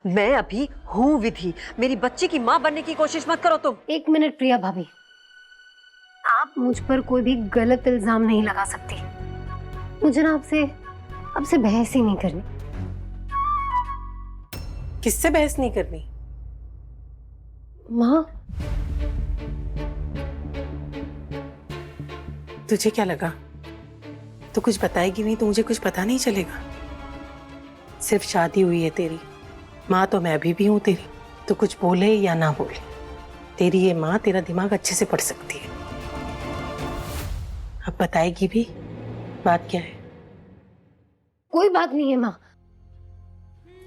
मैं अभी हूँ विधि, मेरी बच्ची की माँ बनने की कोशिश मत करो तुम। एक मिनट प्रिया भाभी, आप मुझ पर कोई भी गलत इल्जाम नहीं लगा सकती। मुझे ना आपसे बहस ही नहीं करनी। किससे बहस नहीं करनी? माँ, तुझे क्या लगा तो कुछ बताएगी नहीं तो मुझे कुछ पता नहीं चलेगा? सिर्फ शादी हुई है तेरी, माँ तो मैं अभी भी हूं तेरी। तो कुछ बोले या ना बोले, तेरी ये माँ तेरा दिमाग अच्छे से पढ़ सकती है। अब बताएगी भी? बात क्या है? कोई बात नहीं है माँ।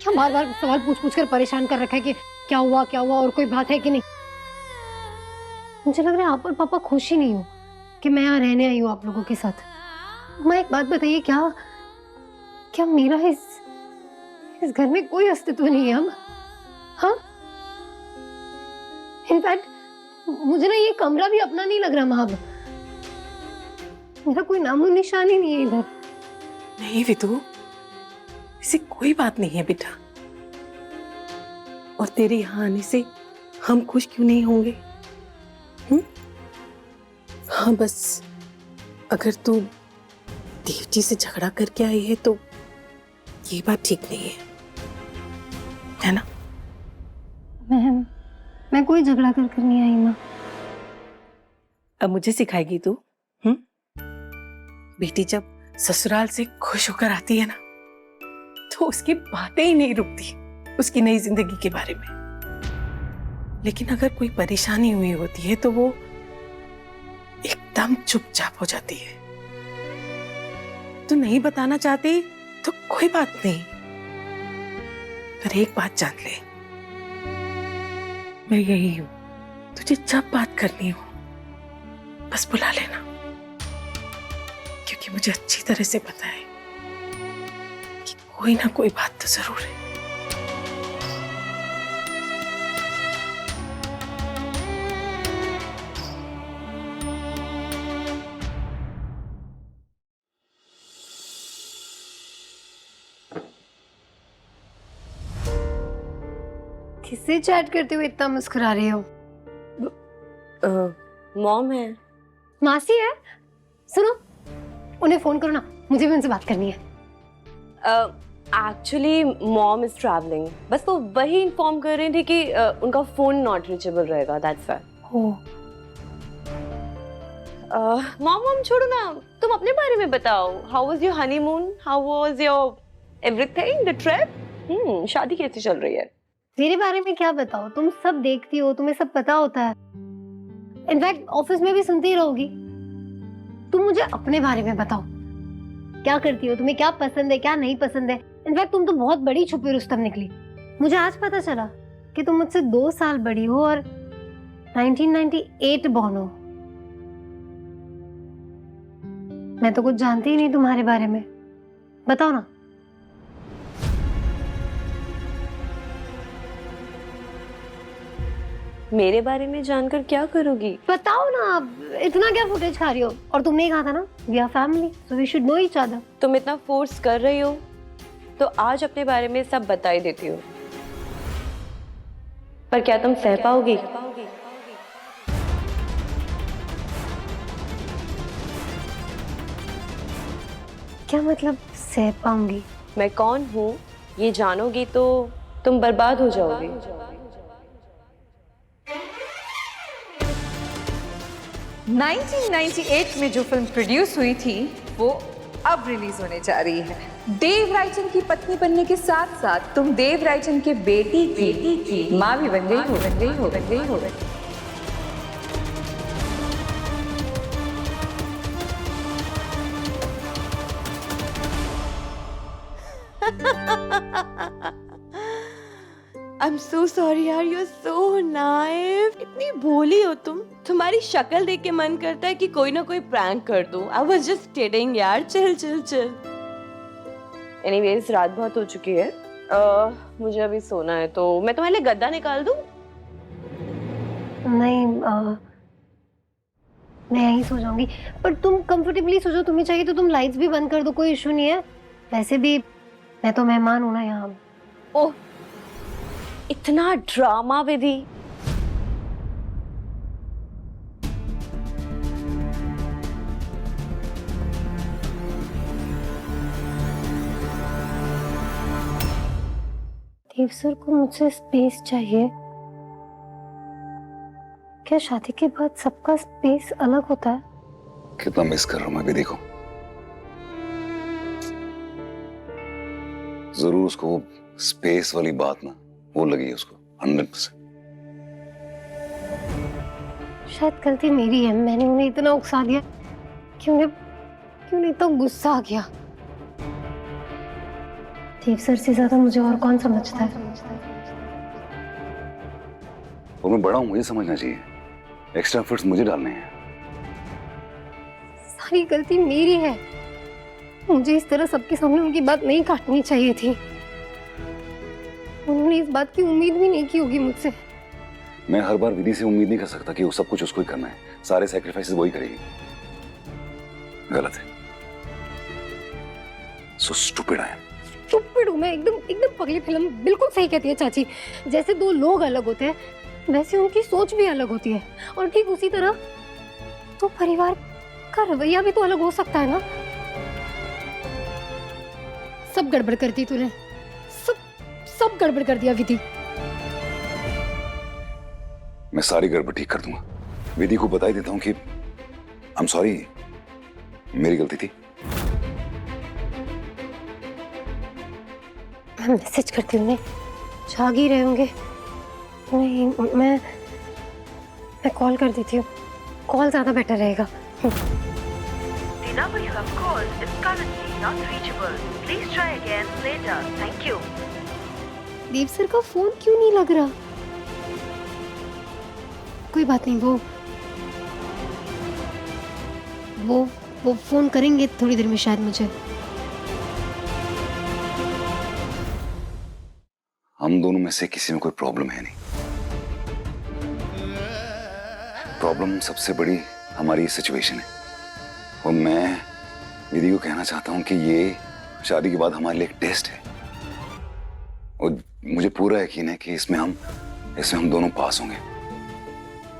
क्या बार बार सवाल पूछ पूछ कर परेशान कर रखा है कि क्या हुआ और कोई बात है कि नहीं। मुझे लग रहा है आप और पापा खुश ही नहीं हो कि मैं यहाँ रहने आई हूँ आप लोगों के साथ। माँ एक बात बताइए, क्या मेरा इस घर में कोई अस्तित्व नहीं है? हम हाँ, इनफैक्ट मुझे ना ये कमरा भी अपना नहीं लग रहा माँ। अब मेरा कोई नामो निशान ही नहीं है इधर। नहीं विदु, ऐसी कोई बात नहीं है बेटा। और तेरे यहाँ आने से हम खुश क्यों नहीं होंगे? हाँ, बस अगर तू देव जी से झगड़ा करके आई है तो ये बात ठीक नहीं है ना? मैं कोई झगड़ा कर नहीं आई माँ। अब मुझे सिखाएगी तू? बेटी जब ससुराल से खुश होकर आती है ना तो उसकी बातें ही नहीं रुकती उसकी नई जिंदगी के बारे में। लेकिन अगर कोई परेशानी हुई होती है तो वो एकदम चुपचाप हो जाती है। तू नहीं बताना चाहती तो कोई बात नहीं, पर एक बात जान ले, मैं यही हूं। तुझे जब बात करनी हो बस बुला लेना, क्योंकि मुझे अच्छी तरह से पता है कि कोई ना कोई बात तो जरूर है। किससे चैट करते हुए इतना मुस्कुरा रहे हो? मॉम है। मासी है? सुनो, उन्हें फोन करो ना, मुझे भी उनसे बात करनी है। एक्चुअली मॉम इज ट्रैवलिंग, बस वो वही इन्फॉर्म कर रही थी कि उनका फोन नॉट रीचेबल रहेगा, दैट्स व्हाई। ओह, मॉम छोड़ो ना, तुम अपने बारे में बताओ। How was your honeymoon? How was your everything, the trip? शादी कैसी चल रही है? मेरे बारे में क्या बताओ? तुम सब देखती हो, तुम्हें सब पता होता है। इनफैक्ट ऑफिस में भी सुनती ही रहोगी। तुम मुझे अपने बारे में बताओ, क्या करती हो, तुम्हें क्या पसंद है क्या नहीं पसंद है। इनफैक्ट तुम तो बहुत बड़ी छुपी रुस्तम निकली। मुझे आज पता चला कि तुम मुझसे 2 साल बड़ी हो और 1998 बॉर्न हो। मैं तो कुछ जानती ही नहीं तुम्हारे बारे में। बताओ ना। मेरे बारे में जानकर क्या करोगी? बताओ ना, इतना क्या फुटेज खा रही हो? और तुमने ही कहा था ना, we are family so we should know each other. तुम इतना फोर्स कर रही हो तो आज अपने बारे में सब बता ही देती हूँ, पर क्या तुम सह पाओगी? क्या मतलब सह पाऊंगी? मैं कौन हूँ ये जानोगी तो तुम बर्बाद हो जाओगी। 1998 में जो फिल्म प्रोड्यूस हुई थी वो अब रिलीज होने जा रही है। देव रायचंद की पत्नी बनने के साथ साथ तुम देव रायचंद के बेटी की माँ भी बन गई हो। I'm so sorry यार, you're so naive। इतनी भोली हो तुम। तुम्हारी शक्ल देख के मन करता है कि कोई ना कोई प्रैंक कर दूं। I was just kidding यार, चिल। एनीवेज रात बहुत हो चुकी है, मुझे अभी सोना है, तो मैं तुम्हारे लिए गद्दा निकाल दूं? नहीं, मैं यहीं सो जाऊंगी। पर तुम कंफर्टेबली सो जाओ, तुम्हें चाहिए तो तुम लाइट्स भी बंद कर दो, कोई इशू नहीं है। वैसे भी मैं तो मेहमान हूं ना यहाँ। ओह, इतना ड्रामा विधि। देव सर को मुझसे स्पेस चाहिए। क्या शादी के बाद सबका स्पेस अलग होता है? कितना मिस कर रहा हूं मैं विधि को। जरूर उसको वो स्पेस वाली बात ना वो लगी है उसको 100%। शायद गलती मेरी है, मैंने उन्हें इतना उकसा दिया कि उन्हें इतना गुस्सा आ गया। देव सर से ज्यादा मुझे और कौन समझता है? और मैं बड़ा हूं, मुझे समझना चाहिए। एक्स्ट्रा एफर्ट्स मुझे डालने हैं। सारी गलती मेरी है। मुझे इस तरह सबके सामने उनकी बात नहीं काटनी चाहिए थी। उन्होंने इस बात की उम्मीद भी नहीं की होगी मुझसे। मैं हर बार विधि से उम्मीद नहीं कर सकता कि वो सब कुछ उसको ही करना है, सारे सैक्रिफाइसेस वही करेगी। गलत है। So stupid I am. Stupid हूँ मैं, एकदम पगली फिल्म। बिल्कुल सही कहती है चाची। जैसे दो लोग अलग होते हैं वैसे उनकी सोच भी अलग होती है, और ठीक उसी तरह तो परिवार का रवैया भी तो अलग हो सकता है ना। सब गड़बड़ कर दी तूने, सब गड़बड़ कर दिया विधि। मैं सारी गड़बड़ ठीक कर दूंगा। विधि को बता ही देता हूँ कि आई एम सॉरी, मेरी गलती थी। मैं मैसेज करती हूँ, जाग ही रहे होंगे। नहीं, मैं कॉल कर देती हूँ। कॉल ज्यादा बेटर रहेगा। The number you have called is currently not reachable. Please try again later. Thank you. Dev sir का फोन क्यों नहीं लग रहा? कोई बात नहीं, वो फोन करेंगे थोड़ी देर में शायद मुझे। हम दोनों में से किसी में कोई प्रॉब्लम है नहीं। प्रॉब्लम सबसे बड़ी हमारी सिचुएशन है, और मैं विधि को कहना चाहता हूं कि ये शादी के बाद हमारे लिए एक टेस्ट है, और मुझे पूरा यकीन है कि इसमें हम दोनों पास होंगे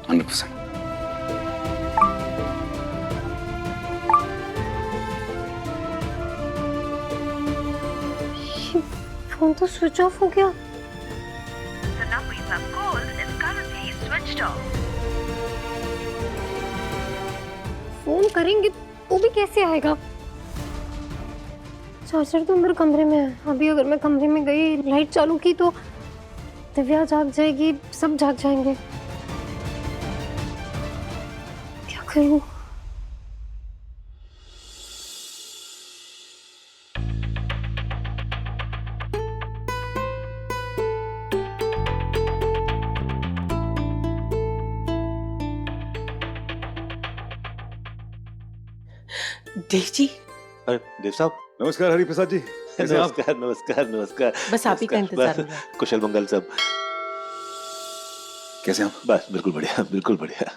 100%। फोन तो स्विच ऑफ हो गया। The number you have called is currently switched off. Phone करेंगे तो भी कैसे आएगा? चार्जर तो अंदर कमरे में है। अभी अगर मैं कमरे में गई, लाइट चालू की तो दिव्या जाग जाएगी, सब जाग जाएंगे। क्या करूं? देव जी। अरे देव साहब, नमस्कार हरिप्रसाद जी। कैसे आप? नमस्कार नमस्कार नमस्कार। बस आप ही का इंतजार हो रहा है। कुशल मंगल सब। कैसे आप? बस बिल्कुल बढ़िया, बिल्कुल बढ़िया।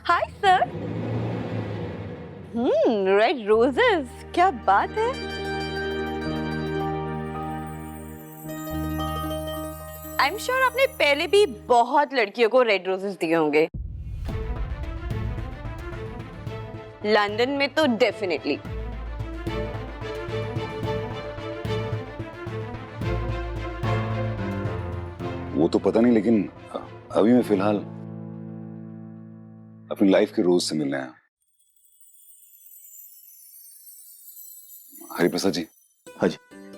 Hi sir. रेड रोजेस, क्या बात है। आई एम श्योर आपने पहले भी बहुत लड़कियों को रेड रोजेस दिए होंगे। लंदन में तो डेफिनेटली। वो तो पता नहीं, लेकिन अभी मैं फिलहाल अपनी लाइफ के रोज से मिलने आया। हरिप्रसाद जी। हाँ जी।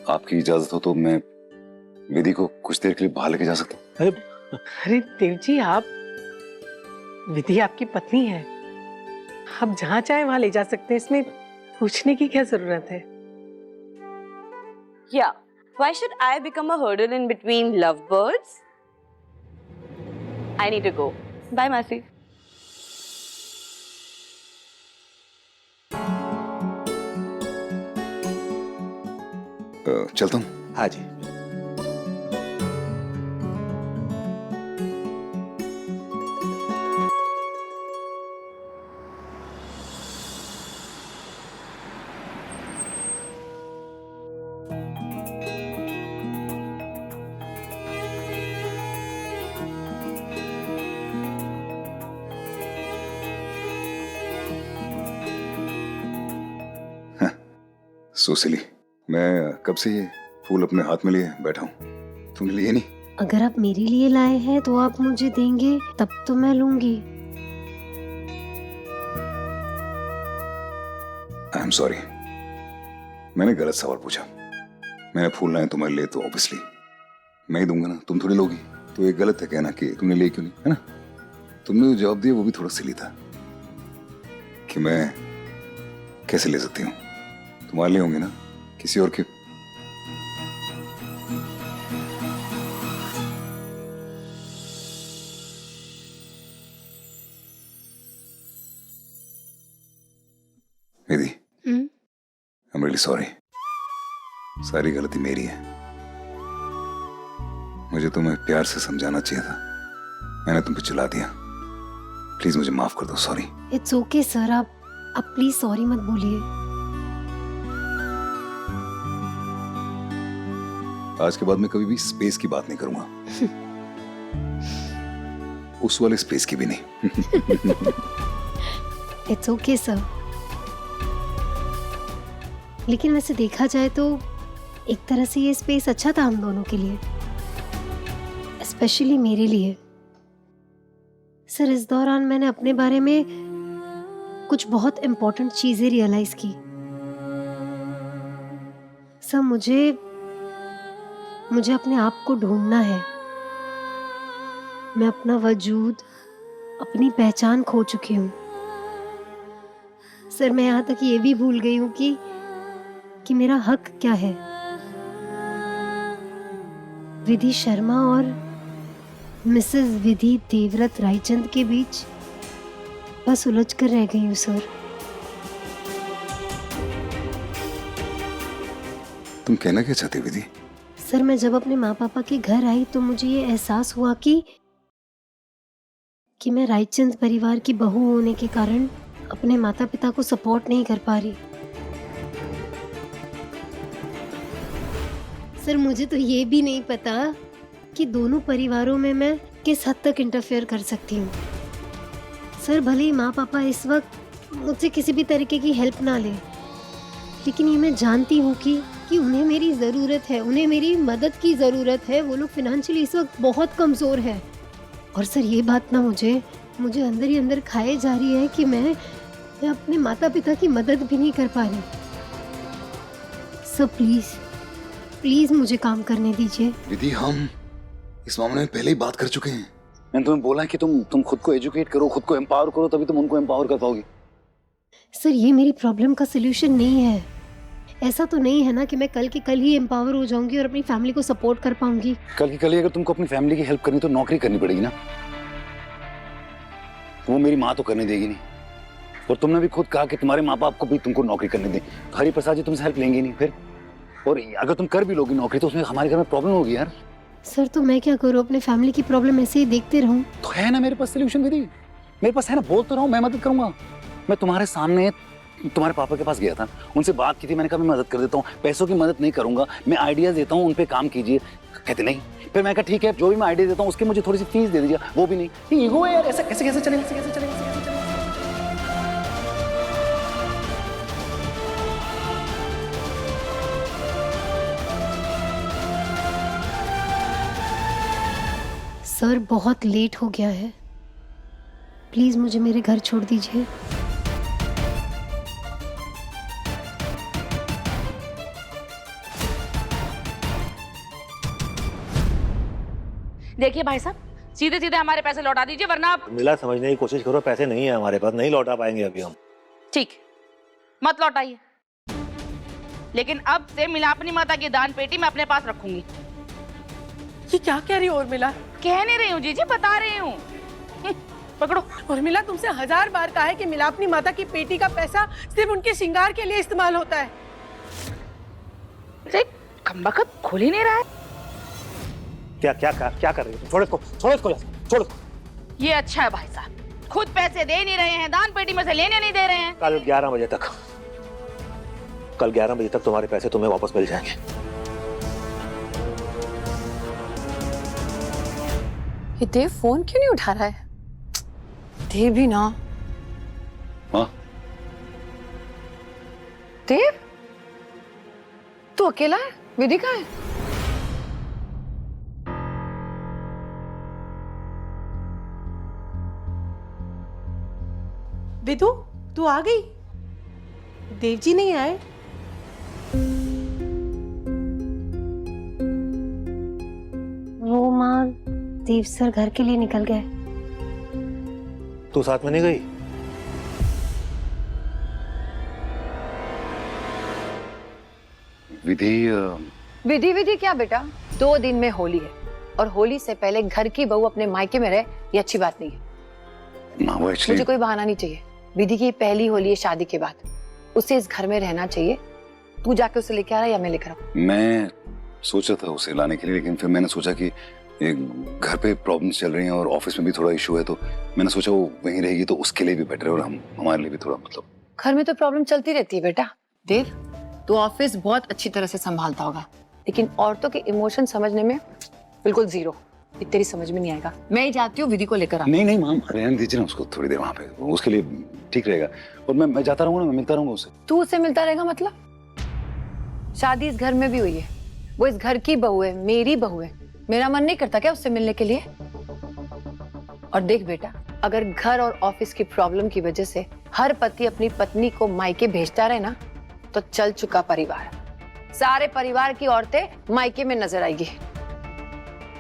आपकी इजाजत हो तो मैं विधि को कुछ देर के लिए बाहर लेके जा सकता हूँ? अरे देव जी, आप विधि आपकी पत्नी है, आप जहाँ चाहे वहां ले जा सकते हैं। इसमें पूछने की क्या जरूरत है? Yeah. Why should I become a hurdle in between lovebirds? I need to go. Bye, Masi. चलता हूँ। हाँ जी। सो सिली, मैं कब से ये फूल अपने हाथ में लिए बैठा हूँ, तुमने लिए नहीं? अगर आप मेरे लिए लाए हैं तो आप मुझे देंगे, तब तो मैं लूंगी। आई एम सॉरी, मैंने गलत सवाल पूछा। मैंने फूल लाए तुम्हारे लिए तो ऑब्वियसली मैं ही दूंगा ना, तुम थोड़ी लोगी। तो ये गलत है कहना कि तुमने लिए क्यों नहीं, है ना? तुमने जो जवाब दिया वो भी थोड़ा सिली था कि मैं कैसे ले सकती हूँ, तुम्हारे लिए होंगे ना, किसी और के। विधि, आई एम रियली सॉरी, सारी गलती मेरी है। मुझे तुम्हें प्यार से समझाना चाहिए था, मैंने तुम पे चिल्ला दिया। प्लीज मुझे माफ कर दो, सॉरी। इट्स ओके सर, आप प्लीज सॉरी मत बोलिए। आज के बाद मैं कभी भी स्पेस की बात नहीं करूंगा। उस वाले स्पेस की भी नहीं। It's okay sir. लेकिन वैसे देखा जाए तो एक तरह से ये स्पेस अच्छा था हम दोनों के लिए, स्पेशली मेरे लिए। सर, इस दौरान मैंने अपने बारे में कुछ बहुत इंपॉर्टेंट चीजें रियलाइज की। सर, मुझे अपने आप को ढूंढना है। मैं अपना वजूद, अपनी पहचान खो चुकी हूँ। सर, मैं यहाँ तक ये भी भूल गई हूँ कि मेरा हक क्या है। विधि शर्मा और मिसेस विधि देवव्रत रायचंद के बीच बस उलझ कर रह गई हूँ सर। तुम कहना क्या चाहती विधि? सर, मैं जब अपने माँ पापा के घर आई तो मुझे ये एहसास हुआ कि मैं रायचंद परिवार की बहू होने के कारण अपने माता पिता को सपोर्ट नहीं कर पा रही। सर, मुझे तो ये भी नहीं पता कि दोनों परिवारों में मैं किस हद तक इंटरफेयर कर सकती हूँ। सर, भले ही माँ पापा इस वक्त मुझसे किसी भी तरीके की हेल्प ना ले, लेकिन ये मैं जानती हूँ कि उन्हें मेरी ज़रूरत है, उन्हें मेरी मदद की ज़रूरत है। वो लोग फिनेंशियली इस वक्त बहुत कमज़ोर है। और सर, ये बात ना मुझे अंदर ही अंदर खाए जा रही है कि मैं अपने माता पिता की मदद भी नहीं कर पा रही। सर, प्लीज मुझे काम करने दीजिए। विधि, हम इस मामले में पहले ही बात कर चुके हैं। मैंने तुम्हें बोला है कि तुम खुद को एजुकेट करो, खुद को एम्पावर करो, तभी तुम उनको एम्पावर कर पाओगी। सर, ये मेरी प्रॉब्लम का सलूशन नहीं है। ऐसा तो नहीं है ना कि मैं कल के कल ही एम्पावर हो जाऊंगी और अपनी फैमिली को सपोर्ट कर पाऊंगी। कल की कल ही अगर तुमको अपनी फैमिली की हेल्प करनी तो नौकरी करनी पड़ेगी ना। वो मेरी माँ तो करने देगी नहीं, और तुमने भी खुद कहा कि तुम्हारे माँ बाप को भी तुमको नौकरी करने दें, तो हरि प्रसाद जी तुमसे हेल्प लेंगे नहीं फिर। और अगर तुम कर भी लोगी नौकरी तो उसमें हमारे घर में प्रॉब्लम होगी यार। सर, तो मैं क्या करूँ? अपने फैमिली की प्रॉब्लम ऐसे ही देखते रहूं? तो है ना मेरे पास सोल्यूशन विधि, मेरे पास है ना, बोल तो रहा हूँ, मैं मदद करूंगा। मैं तुम्हारे सामने तुम्हारे पापा के पास गया था, उनसे बात की थी, मैंने कहा मैं मदद कर देता हूँ, पैसों की मदद नहीं करूंगा, मैं आइडियाज देता हूँ, उन पे काम कीजिए। कहते नहीं। फिर मैं कहा ठीक है, जो भी मैं आइडिया देता हूँ उसके मुझे थोड़ी सी फीस दे दीजिए। वो भी नहीं। ईगो है यार, ऐसे कैसे चलेगा, कैसे चलेगा। सर, बहुत लेट हो गया है, प्लीज मुझे मेरे घर छोड़ दीजिए। देखिए भाई साहब, सीधे सीधे हमारे पैसे लौटा दीजिए, वरना आप। मिला, समझने की कोशिश करो, पैसे नहीं है हमारे पास, नहीं लौटा पाएंगे अभी हम। ठीक, मत लौटाइए, लेकिन अब से मिलापनी माता की दान पेटी मैं अपने पास रखूंगी। ये क्या कह रही हो उर्मिला? कह नहीं रही हूँ जीजी, बता रही हूँ। पकड़ो। उर्मिला, तुमसे 1000 बार कहा है कि मिलापनी माता की पेटी का पैसा सिर्फ उनके श्रृंगार के लिए इस्तेमाल होता है। कमबख्त खुल ही नहीं रहा है। क्या कर रही हो? छोड़ इसको। ये अच्छा है भाई साहब, खुद पैसे दे नहीं रहे हैं, दान पेटी में से लेने नहीं दे रहे हैं। कल 11 बजे तक तुम्हारे पैसे तुम्हें वापस मिल जाएंगे। ये देव फोन क्यों नहीं उठा रहा है? देव भी ना। हाँ? देव, तू अकेला है? विधि कहाँ है? विदु, तू आ गई? देव जी नहीं आए? वो माँ, देव सर घर के लिए निकल गए। तू साथ में नहीं गई? विधि विधि क्या बेटा, 2 दिन में होली है और होली से पहले घर की बहू अपने मायके में रहे, ये अच्छी बात नहीं है। माँ वो मुझे कोई बहाना नहीं चाहिए। विधि की पहली होली है शादी के बाद, उसे इस घर में रहना चाहिए। तू जाके उसे लेके आ रहा है या मैं लेकर आऊं? मैं सोचा था उसे लाने के लिए, लेकिन फिर मैंने सोचा कि घर पे प्रॉब्लम्स चल रही हैं और ऑफिस में भी थोड़ा इशू है, तो मैंने सोचा वो वहीं रहेगी तो उसके लिए भी बेटर है और हमारे लिए भी थोड़ा मतलब। घर में तो प्रॉब्लम चलती रहती है बेटा। देव, तू ऑफिस बहुत अच्छी तरह से संभालता होगा, लेकिन औरतों के इमोशन समझने में बिल्कुल जीरो। ये तेरी समझ में नहीं आएगा। मैं ही जाती हूँ विधि को लेकर आ। नहीं नहीं मैम, रहने दीजिए ना उसको थोड़ी देर वहाँ पे, उसके लिए ठीक रहेगा। और मैं जाता रहूंगा ना, मैं मिलता रहूंगा उससे। तू उससे मिलता रहेगा मतलब? शादी इस घर में भी हुई है, वो इस घर की बहू है, मेरी बहू है। मेरा मन नहीं करता क्या उससे मिलने के लिए? और देख बेटा, अगर घर और ऑफिस की प्रॉब्लम की वजह से हर पति अपनी पत्नी को मायके भेजता रहे ना, तो चल चुका परिवार। सारे परिवार की औरतें मायके में नजर आएगी।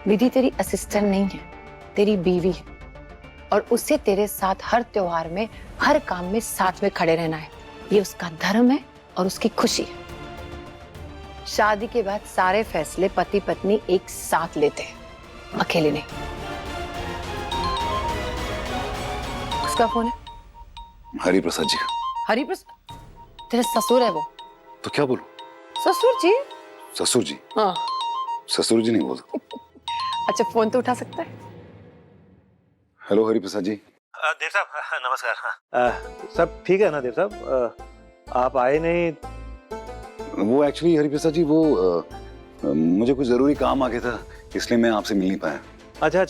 विधि तेरी असिस्टेंट नहीं है, तेरी बीवी है, और उसे तेरे साथ हर त्योहार में, हर काम में साथ में खड़े रहना है। ये उसका धर्म है और उसकी खुशी है। शादी के बाद सारे फैसले पति पत्नी एक साथ लेते हैं, अकेले नहीं। उसका फोन है? हरि प्रसाद जी। हरि प्रसाद? तेरे ससुर है वो? तो क्या बोलूं? ससुर जी? ससुर जी? हाँ। ससुर जी नहीं बोल सकते। अच्छा, फोन तो उठा सकता है। हेलो हरि प्रसाद जी। देव साहब नमस्कार। सब ठीक है ना देव साहब? आप आए नहीं? वो एक्चुअली हरि प्रसाद जी, वो मुझे कुछ जरूरी काम आ गया था, इसलिए मैं आपसे मिल नहीं पाया। अच्छा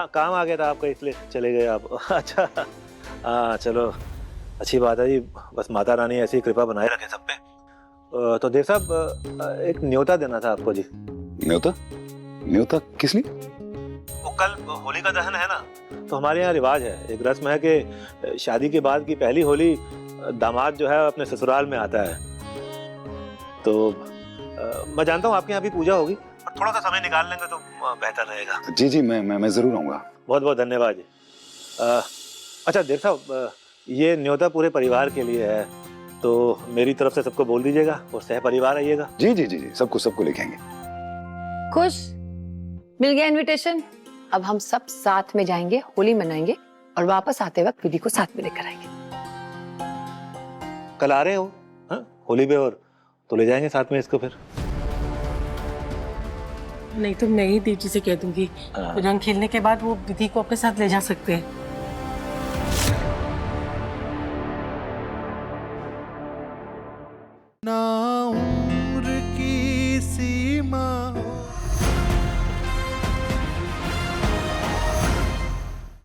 काम आ गया था आपका, इसलिए चले गए आप? अच्छा हाँ, चलो अच्छी बात है जी। बस माता रानी ऐसी कृपा बनाए रखे सब पे। तो देव साहब, एक न्योता देना था आपको जी। न्योता? न्योता किस लिए? वो कल होली का दहन है ना, तो हमारे यहाँ रिवाज है, एक रस्म है कि शादी के बाद की पहली होली दामाद जो है अपने ससुराल में आता है। तो मैं जानता हूँ आपके यहाँ भी पूजा होगी, पर थोड़ा सा समय निकाल लेंगे तो बेहतर रहेगा। जी जी, मैं जरूर आऊंगा। बहुत बहुत धन्यवाद जी। अच्छा देव साहब, ये न्योता पूरे परिवार के लिए है, तो मेरी तरफ से सबको बोल दीजिएगा और सह परिवार आइएगा। जी जी जी जी, सबको लेके आएंगे। खुश? मिल गया इनविटेशन। अब हम सब साथ में जाएंगे, होली मनाएंगे और वापस आते वक्त विधि को साथ में लेकर आएंगे। कल आ रहे हो? हाँ, होली पे, और तो ले जाएंगे साथ में इसको फिर। नहीं तो मैं ही देव जी से कह दूंगी, रंग खेलने के बाद वो विधि को अपने साथ ले जा सकते हैं।